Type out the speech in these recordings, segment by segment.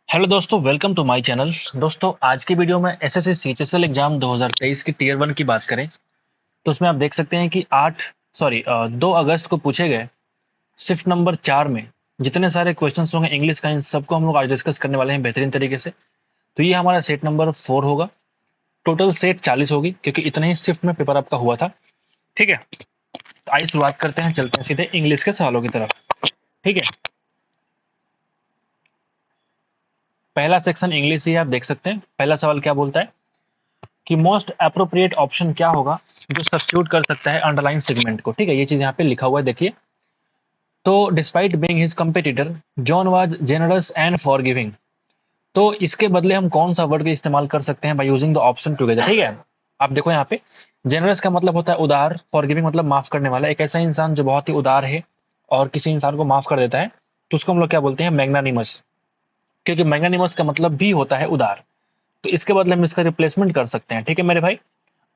Hello दोस्तों, welcome to my channel. दोस्तों, आज की वीडियो में एसएससी सीएचएसएल एग्जाम 2023 की टीयर 1 की बात करें तो उसमें आप देख सकते हैं कि 2 अगस्त को पूछे गए शिफ्ट नंबर 4 में जितने सारे क्वेश्चंस होंगे इंग्लिश का, इन सबको हम लोग आज डिस्कस करने वाले हैं बेहतरीन तरीके से। तो ये हमारा सेट नंबर 4 होगा। टोटल सेट 40 होगी क्योंकि इतने ही शिफ्ट में पेपर आपका हुआ था। ठीक है, तो आइए शुरुआत करते हैं, चलते हैं सीधे इंग्लिश के सवालों की तरफ। ठीक है, पहला सेक्शन इंग्लिश ही है, आप देख सकते हैं। पहला सवाल क्या बोलता है कि मोस्ट अप्रोप्रिएट ऑप्शन क्या होगा जो सब्स्टिट्यूट कर सकता है अंडरलाइन सेगमेंट को। ठीक है, ये चीज यहाँ पे लिखा हुआ है, देखिए। तो despite being his competitor, John was generous and forgiving. तो इसके बदले हम कौन सा वर्ड का इस्तेमाल कर सकते हैं by using the option together. ठीक है, आप देखो यहाँ पे जेनरस का मतलब होता है उदार, फॉरगिविंग मतलब माफ करने वाला। एक ऐसा इंसान जो बहुत ही उदार है और किसी इंसान को माफ कर देता है, तो उसको हम लोग क्या बोलते हैं, मैग्नानिमस। क्योंकि मैग्नानिमस का मतलब भी होता है उदार। तो इसके बदले हम इसका रिप्लेसमेंट कर सकते हैं। ठीक है मेरे भाई,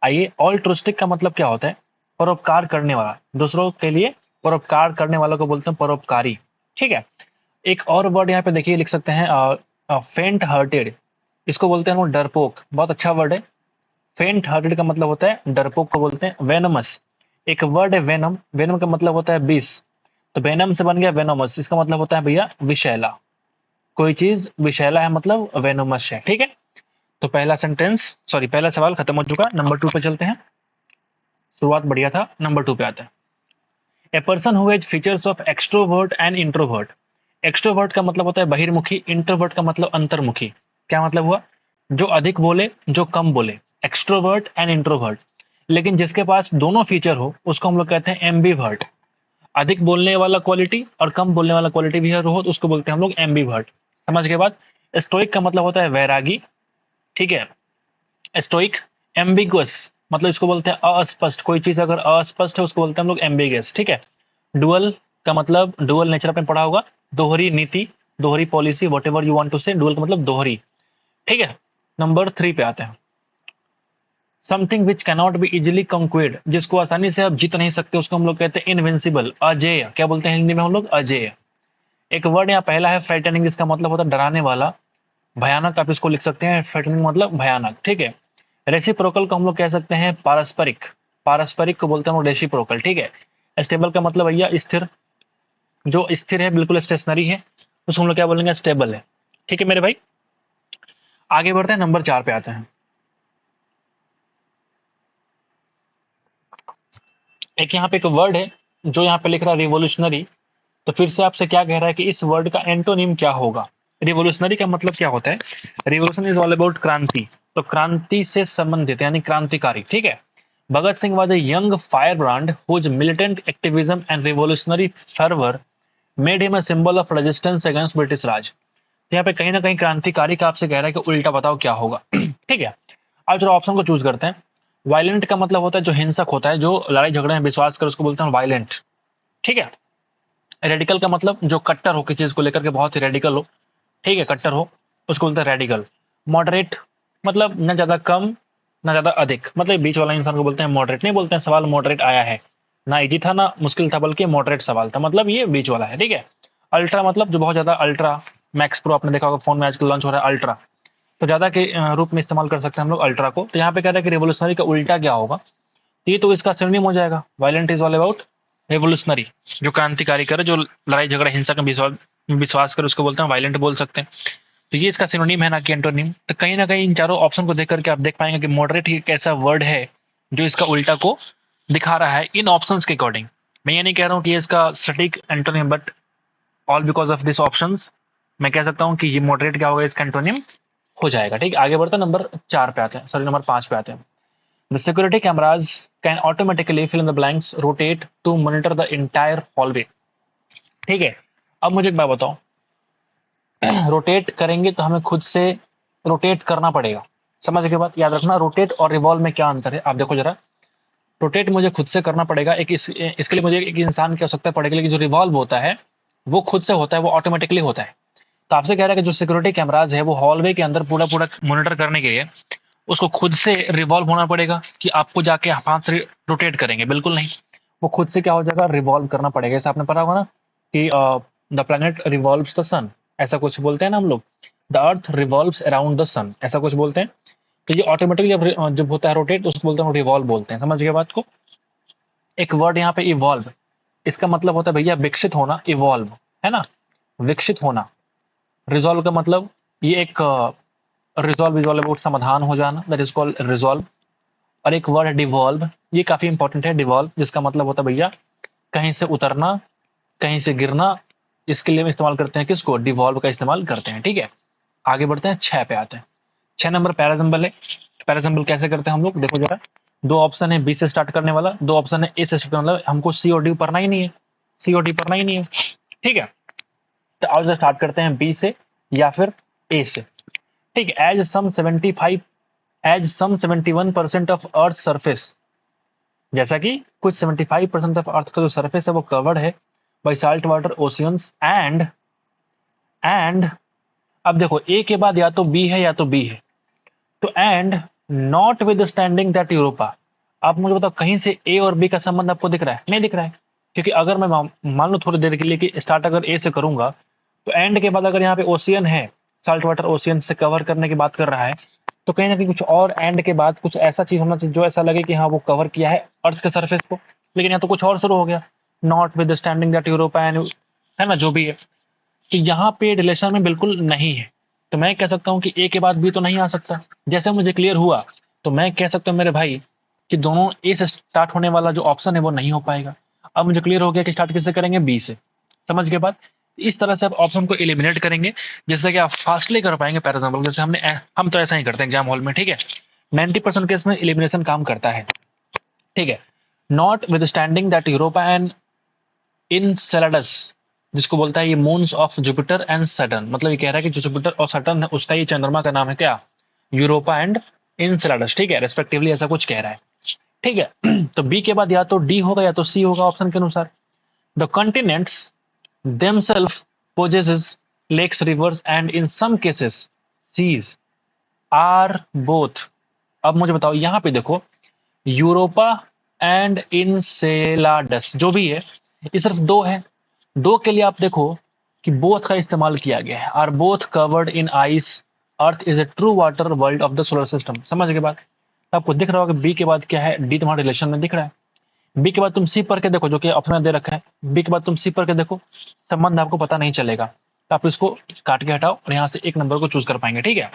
आइए। ऑल्ट्रुस्टिक का मतलब क्या होता है, परोपकार करने वाला, दूसरों के लिए परोपकार करने वालों को बोलते हैं परोपकारी। ठीक है, एक और वर्ड यहाँ पे देखिए, लिख सकते हैं फेंट हार्टेड। इसको बोलते हैं हम लोग डरपोक, बहुत अच्छा वर्ड है। फेंट हार्टेड का मतलब होता है डरपोक को बोलते हैं वेनमस। एक वर्ड है वेनम, वेनम का मतलब होता है विष। तो वेनम से बन गया वेनोमस, इसका मतलब होता है भैया विषैला। कोई चीज विषैला है मतलब वेनोमस है। ठीक है, तो पहला सवाल खत्म हो चुका। नंबर 2 पे चलते हैं। शुरुआत बढ़िया था, नंबर 2 पे आते हैं। A person who has features of extrovert and introvert. Extrovert का मतलब होता है बहिर्मुखी, इंट्रोवर्ट का मतलब अंतर्मुखी। क्या मतलब हुआ, जो अधिक बोले, जो कम बोले, एक्सट्रोवर्ट एंड इंट्रोवर्ट। लेकिन जिसके पास दोनों फीचर हो उसको हम लोग कहते हैं एम्बीवर्ट। अधिक बोलने वाला क्वालिटी और कम बोलने वाला क्वालिटी भी हो तो उसको बोलते हैं हम लोग एम्बीवर्ट। समझ के बाद, स्टोइक का मतलब होता है वैरागी। ठीक है, स्टोइक। एम्बिगुअस मतलब इसको बोलते हैं अस्पष्ट, कोई चीज अगर अस्पष्ट है उसको बोलते हैं हम लोग एम्बिगस। ठीक है, डुअल का मतलब, डुअल नेचर आपने पढ़ा होगा, दोहरी नीति, दोहरी policy, whatever you want to say, dual का मतलब दोहरी। ठीक है, नंबर 3 पे आते हैं। Something which cannot be easily conquered, जिसको आसानी से आप जीत नहीं सकते उसको हम लोग कहते हैं इनविंसिबल, अजेय। क्या बोलते हैं हिंदी में हम लोग, अजेय। एक वर्ड यहाँ पहला है फ्राइटनिंग, जिसका मतलब होता है डराने वाला, भयानक। आप इसको लिख सकते हैं, फ्राइटनिंग मतलब भयानक। ठीक है, रेसिप्रोकल को हम लोग कह सकते हैं पारस्परिक, पारस्परिक को बोलते हैं हम लोग रेसिप्रोकल। ठीक है, स्टेबल का मतलब भैया स्थिर, जो स्थिर है, बिल्कुल स्टेशनरी है, उसको हम लोग क्या बोलेंगे, स्टेबल है। ठीक है मेरे भाई, आगे बढ़ते हैं, नंबर 4 पे आते हैं। एक यहाँ पे एक वर्ड है जो यहाँ पे लिख रहा है रिवोल्यूशनरी। तो फिर से आपसे क्या कह रहा है कि इस वर्ड का एंटोनिम क्या होगा। रिवोल्यूशनरी का मतलब क्या होता है, रिवोल्यूशन इज ऑल अबाउट क्रांति। तो क्रांति से संबंधित यानी क्रांतिकारी। ठीक है, Bhagat Singh was a young firebrand whose militant activism and revolutionary fervour made him a symbol of resistance against British Raj. तो यहाँ पे कहीं ना कहीं क्रांतिकारी का आपसे कह रहा है कि उल्टा बताओ क्या होगा। ठीक है, अब जो ऑप्शन को चूज करते हैं। वायलेंट का मतलब होता है जो हिंसक होता है, जो लड़ाई झगड़े में विश्वास कर, उसको बोलते हैं वायलेंट। ठीक है, रेडिकल का मतलब जो कट्टर हो, किसी चीज को लेकर के बहुत ही रेडिकल हो। ठीक है, कट्टर हो, उसको बोलते हैं रेडिकल। मॉडरेट मतलब न ज्यादा कम न ज्यादा अधिक, मतलब बीच वाला इंसान को बोलते हैं मॉडरेट। नहीं बोलते हैं सवाल मॉडरेट आया है, ना इजी था ना मुश्किल था, बल्कि मॉडरेट सवाल था, मतलब ये बीच वाला है। ठीक है, अल्ट्रा मतलब जो बहुत ज्यादा, अल्ट्रा मैक्स प्रो आपने देखा होगा फोन में आजकल लॉन्च हो रहा है अल्ट्रा, तो ज्यादा के रूप में इस्तेमाल कर सकते हैं हम लोग अल्ट्रा को। तो यहाँ पे कह रहा है कि रेवोल्यूशनरी का उल्टा क्या होगा, तो ये तो इसका सिनोनिम हो जाएगा, violent is all about revolutionary. जो क्रांतिकारी करे, जो लड़ाई झगड़ा हिंसा का विश्वास करे, उसको बोलते हैं वायलेंट बोल सकते हैं। तो ये इसका सिनोनिम है, ना कि एंटोनिम। तो कहीं ना कहीं इन चारों ऑप्शन को देख करके आप देख पाएंगे कि मॉडरेट एक ऐसा वर्ड है जो इसका उल्टा को दिखा रहा है इन ऑप्शंस के अकॉर्डिंग। मैं ये नहीं कह रहा हूँ कि ये इसका सटीक antonym, but all because of this options मैं कह सकता हूँ कि ये मॉडरेट क्या होगा, इसका एंटोनिम हो जाएगा। ठीक है, आगे बढ़ते हैं, नंबर 4 पे आते हैं, सॉरी नंबर 5 पे आते हैं। The security cameras can automatically fill in the blanks rotate to monitor the entire hallway. ठीक है, अब मुझे एक बात बताओ, रोटेट करेंगे तो हमें खुद से रोटेट करना पड़ेगा। समझ के बाद याद रखना, रोटेट और रिवॉल्व में क्या अंतर है, आप देखो जरा। रोटेट मुझे खुद से करना पड़ेगा, इसके लिए मुझे एक इंसान की आवश्यकता पड़ेगी, लेकिन जो रिवॉल्व होता है वो खुद से होता है, वो ऑटोमेटिकली होता है। तो आपसे कह रहा है कि जो सिक्योरिटी कैमराज है वो हॉलवे के अंदर पूरा पूरा मॉनिटर करने के लिए उसको खुद से रिवॉल्व होना पड़ेगा, कि आपको जाके हाथ से रोटेट करेंगे, बिल्कुल नहीं। वो खुद से क्या हो जाएगा, रिवॉल्व करना पड़ेगा। जैसे आपने पढ़ा होगा ना कि the planet revolves the sun, ऐसा कुछ बोलते हैं ना हम लोग। The earth revolves around the sun, ऐसा कुछ बोलते हैं। तो ये ऑटोमेटिकली जब जब होता है रोटेट, उसको बोलते हैं रिवॉल्व बोलते हैं। समझ गए बात को। एक वर्ड यहाँ पे इवॉल्व, इसका मतलब होता है भैया विकसित होना, इवॉल्व है ना, विकसित होना। रिजॉल्व का मतलब ये एक रिजॉल्व इजॉल्व समाधान हो जाना, दैट इज कॉल्ड रिजॉल्व। और एक वर्ड है डिवॉल्व, ये काफी इंपॉर्टेंट है डिवॉल्व, जिसका मतलब होता है भैया कहीं से उतरना, कहीं से गिरना। इसके लिए हम इस्तेमाल करते हैं किसको, डिवॉल्व का इस्तेमाल करते हैं। ठीक है, आगे बढ़ते हैं, 6 पे आते हैं। 6 नंबर पैराजम्बल है। पैराजम्बल कैसे करते हैं हम लोग, देखो जरा। दो ऑप्शन है बी से स्टार्ट करने वाला, दो ऑप्शन है ए से स्टार्ट करने वाला, हमको सी और डी पढ़ना ही नहीं है, सी और डी पढ़ना ही नहीं है। ठीक है, तो आज स्टार्ट करते हैं बी से या फिर ए से। ठीक है, as some 71% of earth surface, जैसा कि कुछ 75% ऑफ अर्थ का जो सरफेस है वो कवर्ड है by salt water oceans and अब देखो ए के बाद या तो बी है या तो बी है, तो and not with standing that Europa. आप मुझे बताओ कहीं से ए और बी का संबंध आपको दिख रहा है, नहीं दिख रहा है। क्योंकि अगर मैं मान लो थोड़ी देर के लिए कि स्टार्ट अगर ए से करूंगा, तो एंड के बाद अगर यहाँ पे ओशियन है, साल्ट वाटर ओशियन से कवर करने की बात कर रहा है, तो कहीं ना कहीं कुछ और एंड के बाद कुछ ऐसा चीज होना चाहिए जो ऐसा लगे कि हाँ वो कवर किया है अर्थ के सरफेस को। लेकिन यहाँ तो कुछ और शुरू हो गया, not with standing that Europa and, है ना, जो भी है। तो यहाँ पे रिलेशन में बिल्कुल नहीं है। तो मैं कह सकता हूँ कि ए के बाद बी तो नहीं आ सकता। जैसे मुझे क्लियर हुआ, तो मैं कह सकता हूँ मेरे भाई कि दोनों ए से स्टार्ट होने वाला जो ऑप्शन है वो नहीं हो पाएगा। अब मुझे क्लियर हो गया कि स्टार्ट किससे करेंगे, बी से। समझ के बाद इस तरह से आप ऑप्शन को एलिमिनेट करेंगे, जिससे कि आप फास्टली कर पाएंगे पैराजम्बल। जैसे हम तो ऐसा ही करते हैं एग्जाम हॉल में। ठीक है, 90% केस में एलिमिनेशन काम करता है। ठीक है, notwithstanding that Europa and Enceladus, जिसको बोलता है ये moons of Jupiter and Saturn, मतलब ये कह रहा है कि जो जुपिटर और सैटर्न है उसका ये चंद्रमा का नाम है क्या, यूरोपा एंड इनसेलाडस। ठीक है, रेस्पेक्टिवली ऐसा कुछ कह रहा है। ठीक है, तो बी के बाद या तो डी होगा या तो सी होगा ऑप्शन के अनुसार। The continents themselves possesses lakes, rivers and in some cases seas are both। अब मुझे बताओ यहाँ पे देखो, यूरोपा एंड इनसेलाडस जो भी है, ये सिर्फ दो है। दो के लिए आप देखो कि बोथ का इस्तेमाल किया गया है, are both covered in ice, earth is a true water world of the solar system. समझ के बाद आपको दिख रहा होगा बी के बाद क्या है, डी तुम्हारे रिलेशन में दिख रहा है। बी के बाद तुम सी पढ़ के देखो, जो कि ऑप्शन में दे रखा है, बी के बाद तुम सी पढ़ के देखो, संबंध आपको पता नहीं चलेगा। तो आप इसको काट के हटाओ और यहाँ से एक नंबर को चूज कर पाएंगे। ठीक है,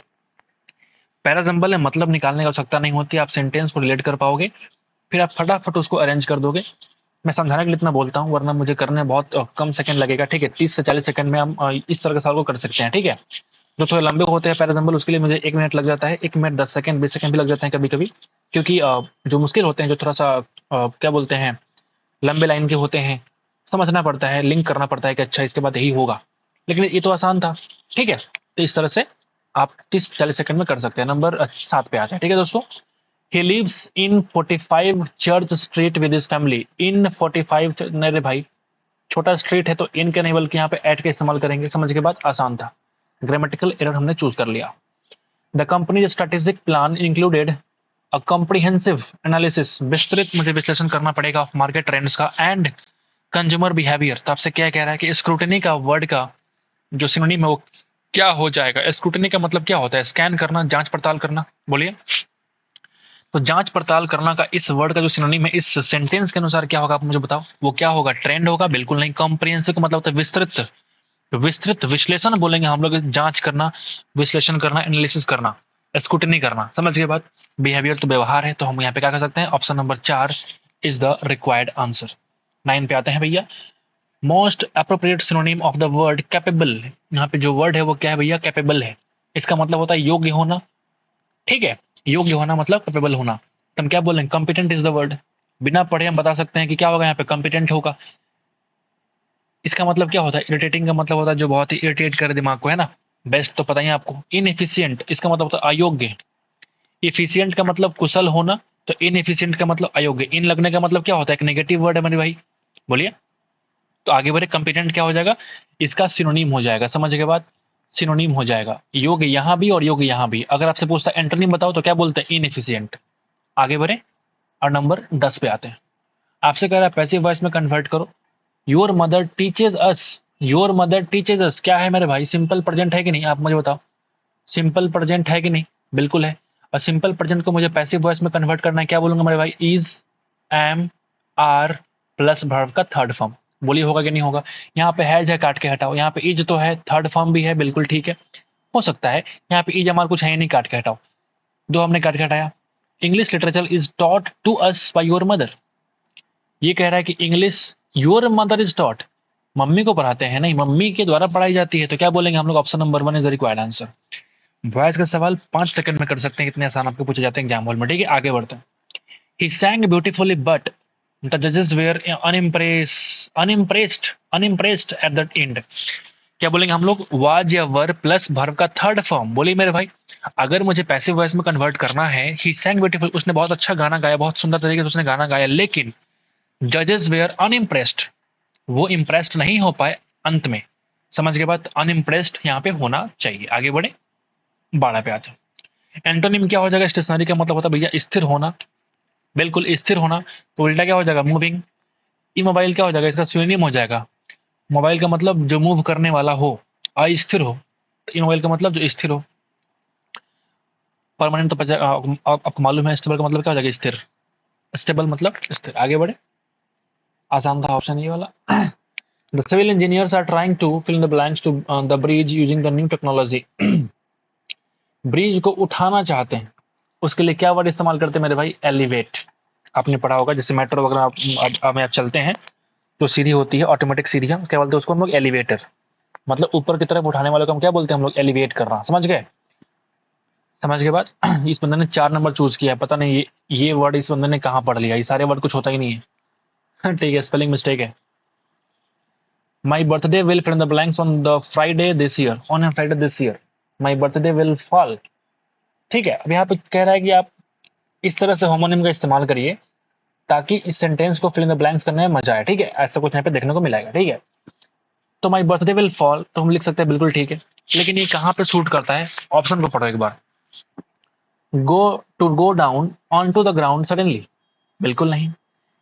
पैराजम्बल है, मतलब निकालने की आवश्यकता नहीं होती, आप सेंटेंस को रिलेट कर पाओगे, फिर आप फटाफट उसको अरेंज कर दोगे। मैं समझाने के लिए इतना बोलता हूँ, वरना मुझे करने में बहुत कम सेकंड लगेगा। ठीक है, 30 से 40 सेकंड में हम इस तरह के सवाल को कर सकते हैं। ठीक है, जो थोड़े लंबे होते हैं पैराजम्बल, उसके लिए मुझे 1 मिनट लग जाता है, 1 मिनट 10 सेकंड 20 सेकंड भी लग जाते हैं कभी कभी। क्योंकि जो मुश्किल होते हैं, जो थोड़ा सा क्या बोलते हैं, लंबे लाइन के होते हैं, समझना पड़ता है, लिंक करना पड़ता है कि अच्छा इसके बाद यही होगा। लेकिन ये तो आसान था। ठीक है, तो इस तरह से आप 30-40 सेकंड में कर सकते हैं। नंबर 7 पे आते हैं। ठीक है दोस्तों, he lives in 45 church street with his family. In 45, मेरे भाई छोटा स्ट्रीट है तो इन के नहीं बल्कि यहाँ पे एट का इस्तेमाल करेंगे। समझ के बाद आसान था, ग्रामेटिकल एरर हमने चूज कर लिया। The company strategic plan included a comprehensive analysis, विस्तृत मुझे विश्लेषण करना पड़ेगा मार्केट ट्रेंड्स का, एंड कंज्यूमर बिहेवियर। तो आपसे क्या कह रहा है कि स्क्रूटनी का वर्ड का जो सिनोनिम है वो क्या हो जाएगा। स्क्रूटनी का मतलब क्या होता है, स्कैन करना, जांच पड़ताल करना। बोलिए, तो जांच पड़ताल करना का इस वर्ड का जो सिनोनिम है इस सेंटेंस के अनुसार क्या होगा, आप मुझे बताओ। वो क्या होगा, ट्रेंड होगा? बिल्कुल नहीं। कॉम्प्रिहेंसिव का मतलब होता है विस्तृत, विस्तृत विश्लेषण बोलेंगे हम लोग, जांच करना, विश्लेषण करना, एनालिसिस करना, स्क्रूटनी करना। समझ गए बात। बिहेवियर तो व्यवहार है, तो हम यहाँ पे क्या कर सकते हैं, option number 4 is the required answer. 9 पे आते हैं भैया, most appropriate synonym of the word capable. यहाँ पे जो वर्ड है वो क्या है भैया, कैपेबल है। इसका मतलब होता है योग्य होना। ठीक है, योग्य होना मतलब कैपेबल होना। तो हम क्या बोलेंगे, कॉम्पिटेंट इज द वर्ड। बिना पढ़े हम बता सकते हैं कि क्या होगा यहाँ पे, कॉम्पिटेंट होगा। इसका मतलब क्या होता है, इरिटेटिंग का मतलब होता है जो बहुत ही इरिटेट करे दिमाग को, है ना। बेस्ट तो पता ही है आपको। इनएफिशिएंट, इसका मतलब होता है अयोग्य। इफिशिएंट का मतलब कुशल होना, तो इनएफिशिएंट का मतलब अयोग्य। इन लगने का मतलब क्या होता है, एक नेगेटिव वर्ड है मेरे भाई। बोलिए, तो आगे बढ़े, कंपिटेंट क्या हो जाएगा, इसका सिनोनिम हो जाएगा। समझ के बाद, सिनोनिम हो जाएगा, योग्य यहाँ भी और योग्य यहाँ भी। अगर आपसे पूछता है एंटोनिम बताओ, तो क्या बोलते हैं, इनएफिशिएंट। आगे बढ़े और नंबर 10 पे आते हैं। आपसे कह रहा है पैसिव वॉइस में कन्वर्ट करो। Your mother teaches us, your mother teaches us क्या है मेरे भाई, सिंपल प्रेजेंट है कि नहीं, आप मुझे बताओ। सिंपल प्रेजेंट है कि नहीं? बिल्कुल है। और सिंपल प्रेजेंट को मुझे पैसिव वॉइस में कन्वर्ट करना है, क्या बोलूंगा मेरे भाई? Is, am, are plus verb का थर्ड फॉर्म। बोलिए होगा कि नहीं होगा? यहाँ पे हैज है, काट के हटाओ। यहाँ पे इज तो है, थर्ड फॉर्म भी है, बिल्कुल ठीक है, हो सकता है। यहाँ पे इज हमारा कुछ है नहीं, काट के हटाओ। दो हमने काट के हटाया। English literature is taught to us by your mother. ये कह रहा है कि English your mother is taught, मम्मी को पढ़ाते हैं, नहीं, मम्मी के द्वारा पढ़ाई जाती है। तो क्या बोलेंगे हम लोग? Option number 1 is the required answer. Voice का सवाल 5 सेकंड में कर सकते हैं, इतने आसान आपको पूछे जाते हैं एग्जाम हॉल में। ठीक है, आगे बढ़ते हैं। He sang beautifully but the जजेस were unimpressed at the end. क्या बोलेंगे हम लोग? वाज या वर प्लस वर्ब का थर्ड फॉर्म। बोलिए मेरे भाई, अगर मुझे पैसिव वॉइस में कन्वर्ट करना है, ही sang ब्यूटीफुल, उसने बहुत अच्छा गाना गाया, बहुत सुंदर तरीके से उसने गाना गाया, लेकिन जजेस वेयर अनइम्प्रेस्ड, वो इम्प्रेस्ड नहीं हो पाए अंत में। समझ के बाद? अनइम्प्रेस्ड यहाँ पे होना चाहिए। आगे बढ़े, 12 पे आ जाओ। एंटोनिम क्या हो जाएगा? स्टेशनरी का मतलब होता है भैया स्थिर होना, बिल्कुल स्थिर होना। तो उल्टा क्या हो जाएगा? मूविंग। इमोबाइल क्या हो जाएगा? इसका सिनोनिम हो जाएगा। मोबाइल का मतलब जो मूव करने वाला हो, अस्थिर हो। तो इमोबाइल का मतलब जो स्थिर हो। परमानेंट तो आपको मालूम है, स्टेबल का मतलब क्या हो जाएगा? स्थिर। स्टेबल मतलब स्थिर। आगे बढ़े, आसान था ऑप्शन ये वाला। The civil engineers are trying to fill the blanks to the bridge using the new technology. Bridge को उठाना चाहते हैं, उसके लिए क्या वर्ड इस्तेमाल करते हैं मेरे भाई? एलिवेट। आपने पढ़ा होगा, जैसे मेट्रो वगैरह आप चलते हैं, जो सीढ़ी होती है, ऑटोमेटिक सीढ़ियाँ, क्या बोलते हैं उसको हम लोग? एलिवेटर। मतलब ऊपर की तरफ उठाने वाले को हम क्या बोलते हैं हम लोग? एलिवेट करना। समझ गए? समझ के बाद इस बंदे ने 4 नंबर चूज किया है, पता नहीं ये वर्ड इस बंदे ने कहाँ पढ़ लिया, ये सारे वर्ड कुछ होता ही नहीं है। ठीक है, स्पेलिंग मिस्टेक है। My birthday will fill in the blanks on the Friday this year, on a Friday this year my birthday will fall. ठीक है, अब यहाँ पे कह रहा है कि आप इस तरह से होमोनिम का इस्तेमाल करिए ताकि इस सेंटेंस को फिल इन द ब्लैंक्स करने में मजा आए। ठीक है, ऐसा कुछ यहाँ पे देखने को मिलेगा। ठीक है, तो माई बर्थडे विल फॉल तो हम लिख सकते हैं, बिल्कुल ठीक है, लेकिन ये कहाँ पे सूट करता है? ऑप्शन को पढ़ो एक बार। Go to go down on to the ground suddenly, बिल्कुल नहीं।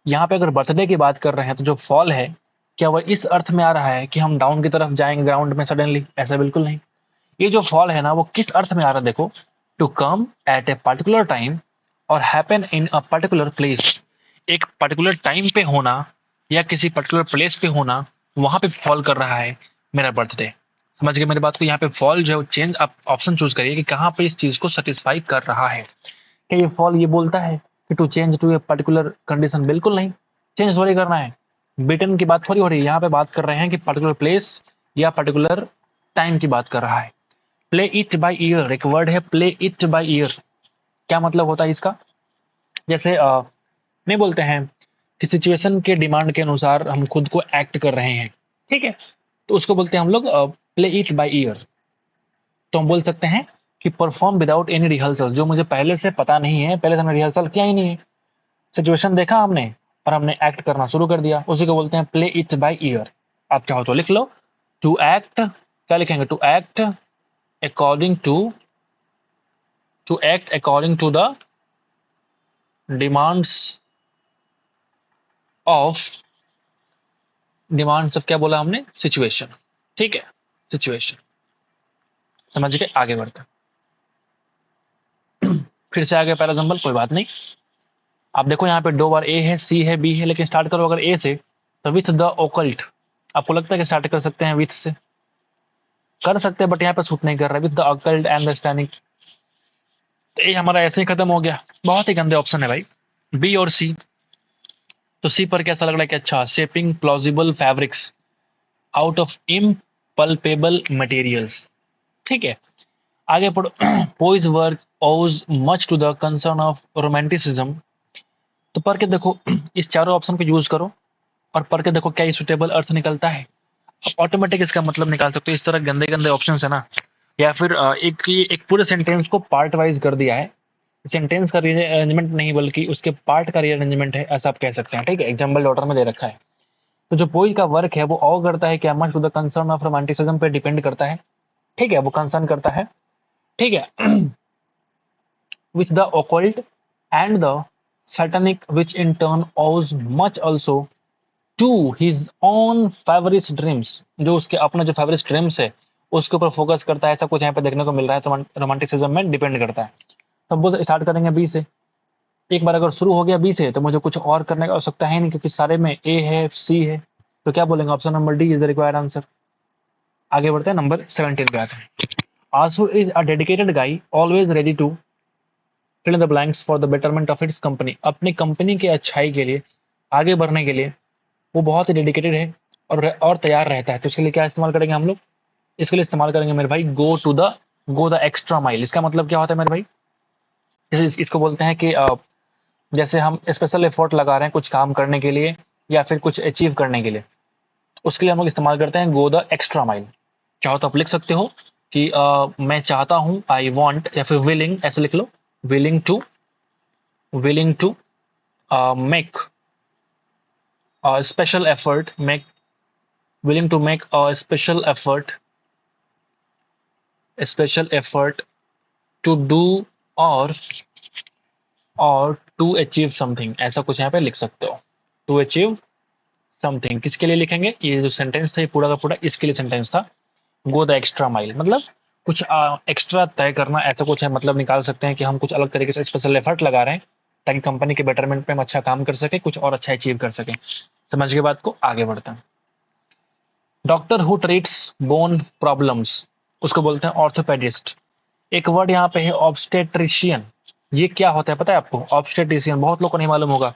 यहाँ पे अगर बर्थडे की बात कर रहे हैं तो जो फॉल है, क्या वह इस अर्थ में आ रहा है कि हम डाउन की तरफ जाएंगे ग्राउंड में सडनली? ऐसा बिल्कुल नहीं। ये जो फॉल है ना, वो किस अर्थ में आ रहा है? देखो, to come at a particular time और happen in a particular place. एक पर्टिकुलर टाइम पे होना या किसी पर्टिकुलर प्लेस पे होना, वहां पे फॉल कर रहा है मेरा बर्थडे। समझ गए मेरी बात को? यहाँ पे फॉल जो है चेंज, आप ऑप्शन चूज करिए कि कहाँ पे इस चीज को सेटिस्फाई कर रहा है। क्या ये फॉल ये बोलता है कि to change to a particular condition? बिल्कुल नहीं, चेंज थोड़ी करना है। बिटन की बात थोड़ी हो रही है, यहाँ पे बात कर रहे हैं कि पर्टिकुलर प्लेस या पर्टिकुलर टाइम की बात कर रहा है। प्ले इट बाय ईयर, एक वर्ड है प्ले इट बाय ईयर। क्या मतलब होता है इसका? जैसे नहीं बोलते हैं कि सिचुएशन के डिमांड के अनुसार हम खुद को एक्ट कर रहे हैं, ठीक है, तो उसको बोलते हैं हम लोग प्ले इट बाय ईयर। तो हम बोल सकते हैं कि परफॉर्म विदाउट एनी रिहर्सल, जो मुझे पहले से पता नहीं है, पहले से हमने रिहर्सल किया ही नहीं है, सिचुएशन देखा हमने और हमने एक्ट करना शुरू कर दिया, उसी को बोलते हैं प्ले इट बाय ईयर। आप चाहो तो लिख लो, टू एक्ट, क्या लिखेंगे? According to to act according to the demands of, demands of क्या बोला हमने? सिचुएशन। ठीक है, सिचुएशन। समझ के आगे बढ़ते हैं। फिर से आगे पहला एग्जाम्पल, कोई बात नहीं। आप देखो यहाँ पे 2 बार ए है, सी है, बी है, लेकिन स्टार्ट करो अगर ए से तो विथ द ओकल्ट। आपको लगता है कि स्टार्ट कर सकते हैं विथ से? कर सकते हैं, बट यहाँ पे सूट नहीं कर रहा है, with the occult and the stannic. तो ये हमारा ऐसे ही खत्म हो गया। बहुत ही गंदे ऑप्शन है भाई, बी और सी। तो सी पर कैसा लग रहा है कि अच्छा, shaping plausible fabrics out of impalpable materials. ठीक है, आगे पढ़ो। Poe's work owes much to the concern of romanticism. तो पढ़ के देखो, इस चारों ऑप्शन को यूज करो और पढ़ के देखो क्या सुटेबल अर्थ निकलता है। ऑटोमेटिक इसका मतलब निकाल सकते हो। इस तरह गंदे गंदे ऑप्शन है ना, या फिर एक पूरे सेंटेंस को पार्ट वाइज कर दिया है। सेंटेंस का रीअरेंजमेंट नहीं बल्कि उसके पार्ट का रीअरेंजमेंट है, ऐसा आप कह सकते हैं। ठीक है, एग्जाम्पल ऑर्डर में दे रखा है। तो जो पोइज का वर्क है वो ऑ करता है क्या? Much to the concern of romanticism पे डिपेंड करता है। ठीक है, वो कंसर्न करता है। ठीक है, with the occult and the satanic, which in turn owes much also to his own favorite dreams। जो उसके अपने जो favorite dreams है उसके ऊपर फोकस करता है, ऐसा कुछ यहाँ पे देखने को मिल रहा है। तो रोमांटिसिज्म में डिपेंड करता है। तो हम स्टार्ट करेंगे बी से। एक बार अगर शुरू हो गया बी से तो मुझे कुछ और करने की आवश्यकता है नहीं, क्योंकि सारे में ए है, सी है। तो क्या बोलेंगे, option number D is the required answer. आगे बढ़ते हैं, नंबर 17 पे आते हैं। Ansu is a dedicated guy, always ready to fill in the blanks for the betterment of its company. अपनी कंपनी के अच्छाई के लिए, आगे बढ़ने के लिए वो बहुत ही डेडिकेटेड है और तैयार रहता है। तो इसके लिए क्या इस्तेमाल करेंगे हम लोग, इसके लिए इस्तेमाल करेंगे मेरे भाई गो द एक्स्ट्रा माइल। इसका मतलब क्या होता है मेरे भाई, जैसे इसको बोलते हैं कि जैसे हम स्पेशल एफर्ट लगा रहे हैं कुछ काम करने के लिए या फिर कुछ अचीव करने के लिए, उसके लिए हम लोग इस्तेमाल करते हैं गो द एक्स्ट्रा माइल। चाहो तो आप लिख सकते हो कि मैं चाहता हूँ, आई वॉन्ट, या फिर विलिंग, ऐसे लिख लो, willing to make special effort, make willing to make a special effort to do or to achieve something, ऐसा कुछ यहाँ पे लिख सकते हो। to achieve समथिंग किसके लिए लिखेंगे, ये जो सेंटेंस था ये पूरा का पूरा इसके लिए सेंटेंस था। गो द एक्स्ट्रा माइल मतलब कुछ एक्स्ट्रा तय करना, ऐसा कुछ है। मतलब निकाल सकते हैं कि हम कुछ अलग तरीके से स्पेशल एफर्ट लगा रहे हैं ताकि कंपनी के बेटरमेंट पे हम अच्छा काम कर सके, कुछ और अच्छा अचीव कर सके। समझ के बात को, आगे बढ़ते हैं। Doctor who treats bone problems, उसको बोलते हैं ऑर्थोपेडिस्ट। एक वर्ड यहाँ पे है ऑब्स्टेट्रिशियन। ये क्या होता है पता है आपको, ऑब्स्टेट्रिशियन बहुत लोग को नहीं मालूम होगा।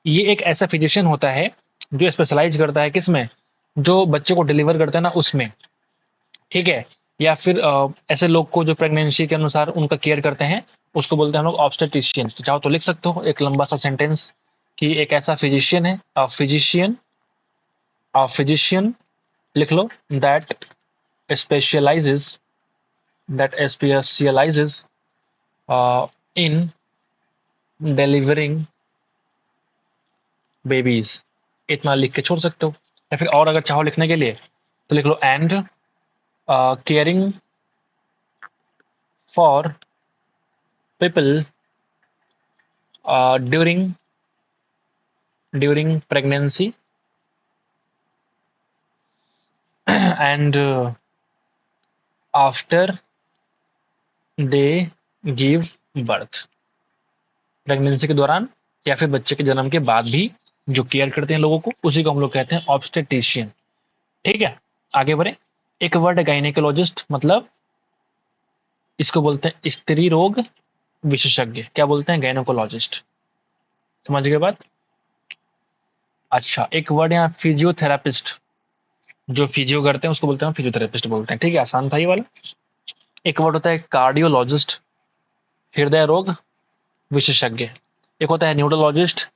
ये एक ऐसा फिजिशियन होता है जो स्पेशलाइज करता है किसमें, जो बच्चे को डिलीवर करते हैं ना उसमें, ठीक है। या फिर ऐसे लोग को जो प्रेगनेंसी के अनुसार उनका केयर करते हैं, उसको बोलते हैं हम लोग ऑब्स्टेट्रिशियन। तो चाहो तो लिख सकते हो एक लंबा सा सेंटेंस कि एक ऐसा फिजिशियन है, फिजिशियन लिख लो, that specialises in delivering babies. इतना लिख के छोड़ सकते हो। या फिर और अगर चाहो लिखने के लिए तो लिख लो and caring for people during pregnancy and after they give birth. Pregnancy के दौरान या फिर बच्चे के जन्म के बाद भी जो केयर करते हैं लोगों को, उसी को हम लोग कहते हैं ऑब्स्टेट्रिशियन। ठीक है, आगे बढ़े। एक वर्ड गायनेकोलॉजिस्ट, मतलब इसको बोलते हैं स्त्री रोग विशेषज्ञ। क्या बोलते हैं, गायनेकोलॉजिस्ट। समझ गए बात। अच्छा, एक वर्ड यहाँ फिजियोथेरापिस्ट, जो फिजियो करते हैं उसको बोलते हैं फिजियोथेरापिस्ट बोलते हैं। ठीक है, आसान था ये वाला। एक वर्ड होता है कार्डियोलॉजिस्ट, हृदय रोग विशेषज्ञ। एक होता है न्यूरोलॉजिस्ट,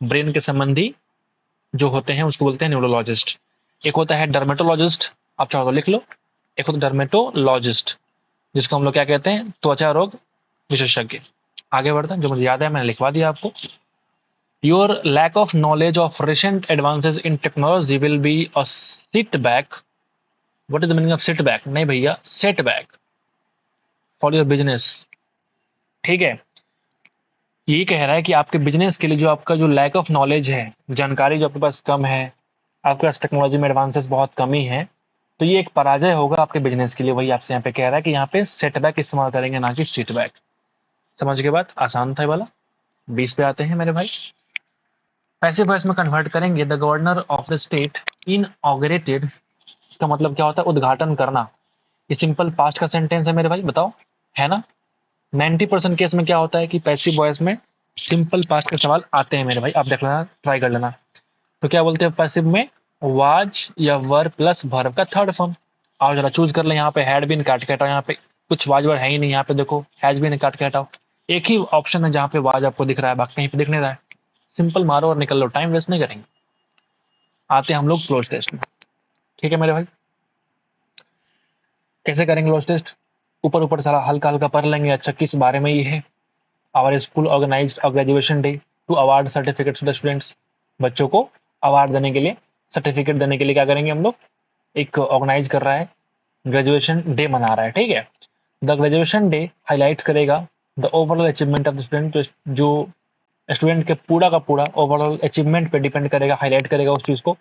ब्रेन के संबंधी जो होते हैं उसको बोलते हैं न्यूरोलॉजिस्ट। एक होता है डर्मेटोलॉजिस्ट, आप चाहो तो लिख लो। एक होता है डर्मेटोलॉजिस्ट, जिसको हम लोग क्या कहते हैं, त्वचा रोग विशेषज्ञ। आगे बढ़ते हैं, जो मुझे याद है मैंने लिखवा दिया आपको। Your lack of knowledge of recent advances in technology will be a sit back. What is the meaning of sit back, नहीं भैया, set back for your business. ठीक है, ये कह रहा है कि आपके बिजनेस के लिए जो आपका जो लैक ऑफ नॉलेज है, जानकारी जो आपके पास कम है, आपके पास टेक्नोलॉजी में एडवांसेस बहुत कमी है, तो ये एक पराजय होगा आपके बिजनेस के लिए। वही आपसे यहाँ पे कह रहा है कि यहाँ पे सेटबैक इस्तेमाल करेंगे, ना कि सीटबैक। समझ के बाद, आसान था ये वाला। 20 पे आते हैं मेरे भाई। पैसिव वॉइस में कन्वर्ट करेंगे, the governor of the state inaugurated, इसका मतलब क्या होता है, उद्घाटन करना। ये सिंपल पास्ट का सेंटेंस है मेरे भाई, बताओ, है ना। 90% केस में क्या होता है कि पैसिव वॉइस में सिंपल पास्ट के सवाल आते हैं मेरे भाई, आप देख लेना, ट्राई कर लेना। तो क्या बोलते हैं पैसिव में, वाज या वर प्लस वर्ब का थर्ड फॉर्म। आओ जरा चूज कर ले, यहाँ पे हैड बीन काट के हटाओ, यहाँ पे कुछ वाज वर है ही नहीं, यहाँ पे देखो हैज बीन काट के हटाओ। एक ही ऑप्शन है जहाँ पे वाज आपको दिख रहा है, बाकी कहीं पे दिख नहीं रहा है। सिंपल मारो और निकल लो, टाइम वेस्ट नहीं करेंगे। आते हैं हम लोग क्लोज टेस्ट में। ठीक है मेरे भाई, कैसे करेंगे क्लोज टेस्ट, ऊपर ऊपर सारा हल्का हल्का पढ़ लेंगे। अच्छा, किस बारे में ये है, our school organised a graduation day to award certificates to the students. बच्चों को अवार्ड देने के लिए, सर्टिफिकेट देने के लिए क्या करेंगे हम लोग, एक ऑर्गेनाइज कर रहा है, ग्रेजुएशन डे मना रहा है। ठीक है, द ग्रेजुएशन डे हाईलाइट करेगा the overall achievement of the student, जो स्टूडेंट के पूरा का पूरा ओवरऑल अचीवमेंट पे डिपेंड करेगा, हाईलाइट करेगा उस चीज़ को।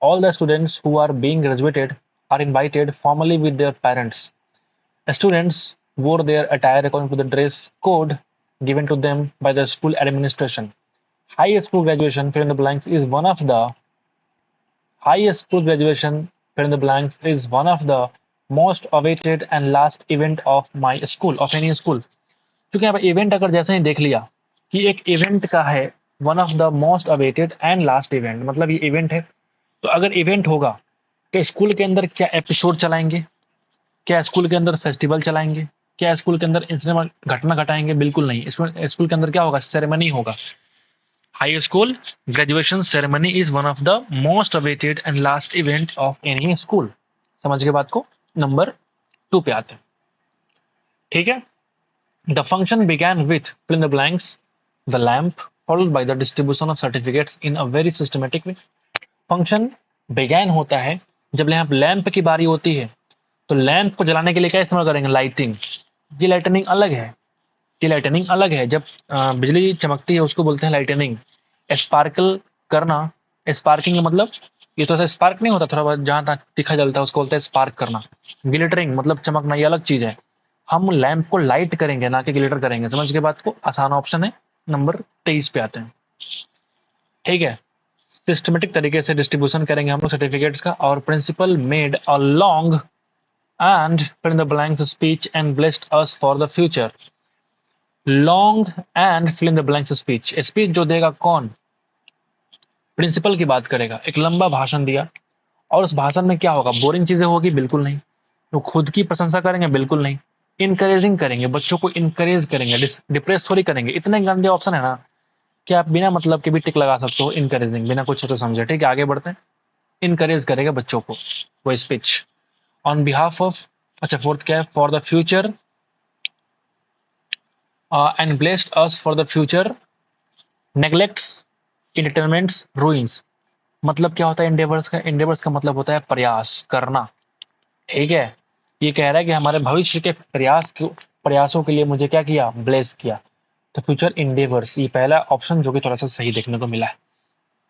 All the students who are being graduated are invited formally with their parents. Students wore their attire according to the dress code given to them by the school administration. High school graduation, fill in the blanks, is one of the high school graduation, fill in the blanks, is one of the most awaited and last event of my school, of any school. क्योंकि यहाँ पे event अगर जैसे ही देख लिया कि एक event का है one of the most awaited and last event, मतलब ये इवेंट है, तो अगर इवेंट होगा तो स्कूल के अंदर क्या एपिसोड चलाएंगे, क्या स्कूल के अंदर फेस्टिवल चलाएंगे, क्या स्कूल के अंदर इंसिडेंट घटना घटाएंगे? बिल्कुल नहीं। स्कूल के अंदर क्या होगा? सेरेमनी होगा। High school graduation ceremony is one of the most awaited and last event of any school. समझ गए बात को? नंबर 2 पे आते हैं। ठीक है, the function began with fill in the blanks, the lamp, followed by the distribution of certificates in a very systematic way. Function began होता है जब यहाँ लैंप की बारी होती है, तो लैंप को जलाने के लिए क्या इस्तेमाल करेंगे? लाइटिंग। ये लाइटनिंग अलग है, ये लाइटनिंग अलग है। जब बिजली चमकती है उसको बोलते हैं लाइटनिंग। स्पार्कल करना, स्पार्किंग का मतलब ये तो स्पार्क नहीं होता, थोड़ा बहुत जहाँ तक दिखा जलता है उसको बोलते हैं स्पार्क करना। ग्लिटरिंग मतलब चमकना, ये अलग चीज है। हम लैंप को लाइट करेंगे ना कि ग्लिटर करेंगे। समझ के बात को? आसान ऑप्शन है। नंबर 23 पे आते हैं। ठीक है, सिस्टमेटिक तरीके से डिस्ट्रीब्यूशन करेंगे हम लोग सर्टिफिकेट्स का। और principal made a long and fill in the blanks speech and blessed us for the future. Long and fill in the blanks speech, speech जो देगा कौन? प्रिंसिपल की बात करेगा। एक लंबा भाषण दिया और उस भाषण में क्या होगा? बोरिंग चीजें होगी? बिल्कुल नहीं। तो खुद की प्रशंसा करेंगे? बिल्कुल नहीं। इनकरेजिंग करेंगे, बच्चों को इनकरेज करेंगे, डिप्रेस थोड़ी करेंगे। इतने गंदे ऑप्शन है ना कि आप बिना मतलब के भी टिक लगा सकते हो। इनकरेजिंग बिना कुछ तो समझे। ठीक है, आगे बढ़ते हैं। इनकरेज करेगा बच्चों को वो स्पीच। ऑन बिहाफ ऑफ, अच्छा फोर्थ क्या है? For the future and blessed us for the future, neglects, entertainments, ruins. मतलब क्या होता है एंडेवर्स का? एंडेवर्स का मतलब होता है प्रयास करना। ठीक है, ये कह रहा है कि हमारे भविष्य के प्रयासों के लिए मुझे क्या किया? ब्लेस किया। तो फ्यूचर इंडेवर्स, ये पहला ऑप्शन जो कि थोड़ा सा सही देखने को मिला है।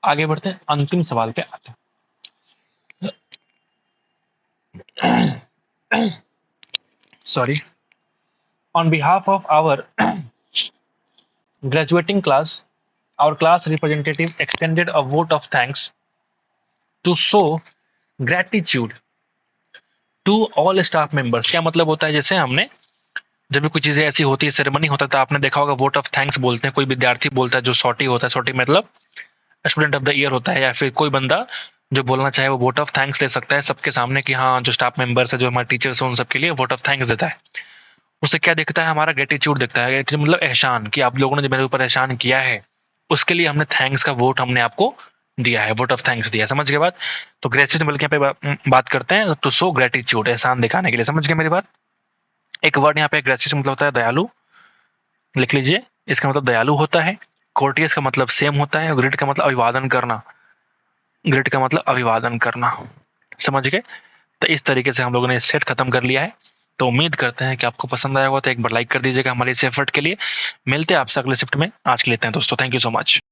आगे बढ़ते हैं, अंतिम सवाल पे आते हैं। Sorry. On behalf of our graduating class, our class representative extended a vote of thanks to show gratitude to all staff members। क्या मतलब होता है? जैसे हमने जब भी कोई चीजें ऐसी होती है, सेरेमनी होता है, तो आपने देखा होगा वोट ऑफ थैंक्स बोलते हैं। कोई विद्यार्थी बोलता है जो सॉटी होता है, सॉटी मतलब स्टूडेंट ऑफ द ईयर होता है, या फिर कोई बंदा जो बोलना चाहे वो वोट ऑफ थैंक्स ले सकता है सबके सामने कि हाँ जो स्टाफ मेंबर्स है, जो हमारे टीचर्स हैं, उन सबके लिए वोट ऑफ थैंक्स देता है। उससे क्या दिखता है? हमारा ग्रेटिट्यूड दिखता है, मतलब एहसान, कि आप लोगों ने जो मेरे ऊपर एहसान किया है उसके लिए हमने थैंक्स का वोट हमने आपको दिया है, वोट ऑफ थैंक्स दिया। समझ गए बात? तो ग्रेटिट्यूड बल्कि यहाँ पे बात करते हैं टू शो ग्रेटिट्यूड, एहसान दिखाने के लिए। समझ गए मेरी बात? एक वर्ड यहाँ पे ग्रेटिट्यूड मतलब होता है दयालु, लिख लीजिए। इसका मतलब दयालु होता है। कोर्टियस का मतलब सेम होता है। ग्रेट का मतलब अभिवादन करना, ग्रेट का मतलब अभिवादन करना। समझ गए? तो इस तरीके से हम लोगों ने सेट खत्म कर लिया है। तो उम्मीद करते हैं कि आपको पसंद आया होगा। तो एक बार लाइक कर दीजिएगा हमारे इस एफर्ट के लिए। मिलते हैं आपसे अगले शिफ्ट में। आज के लिए इतना ही दोस्तों, थैंक यू सो मच।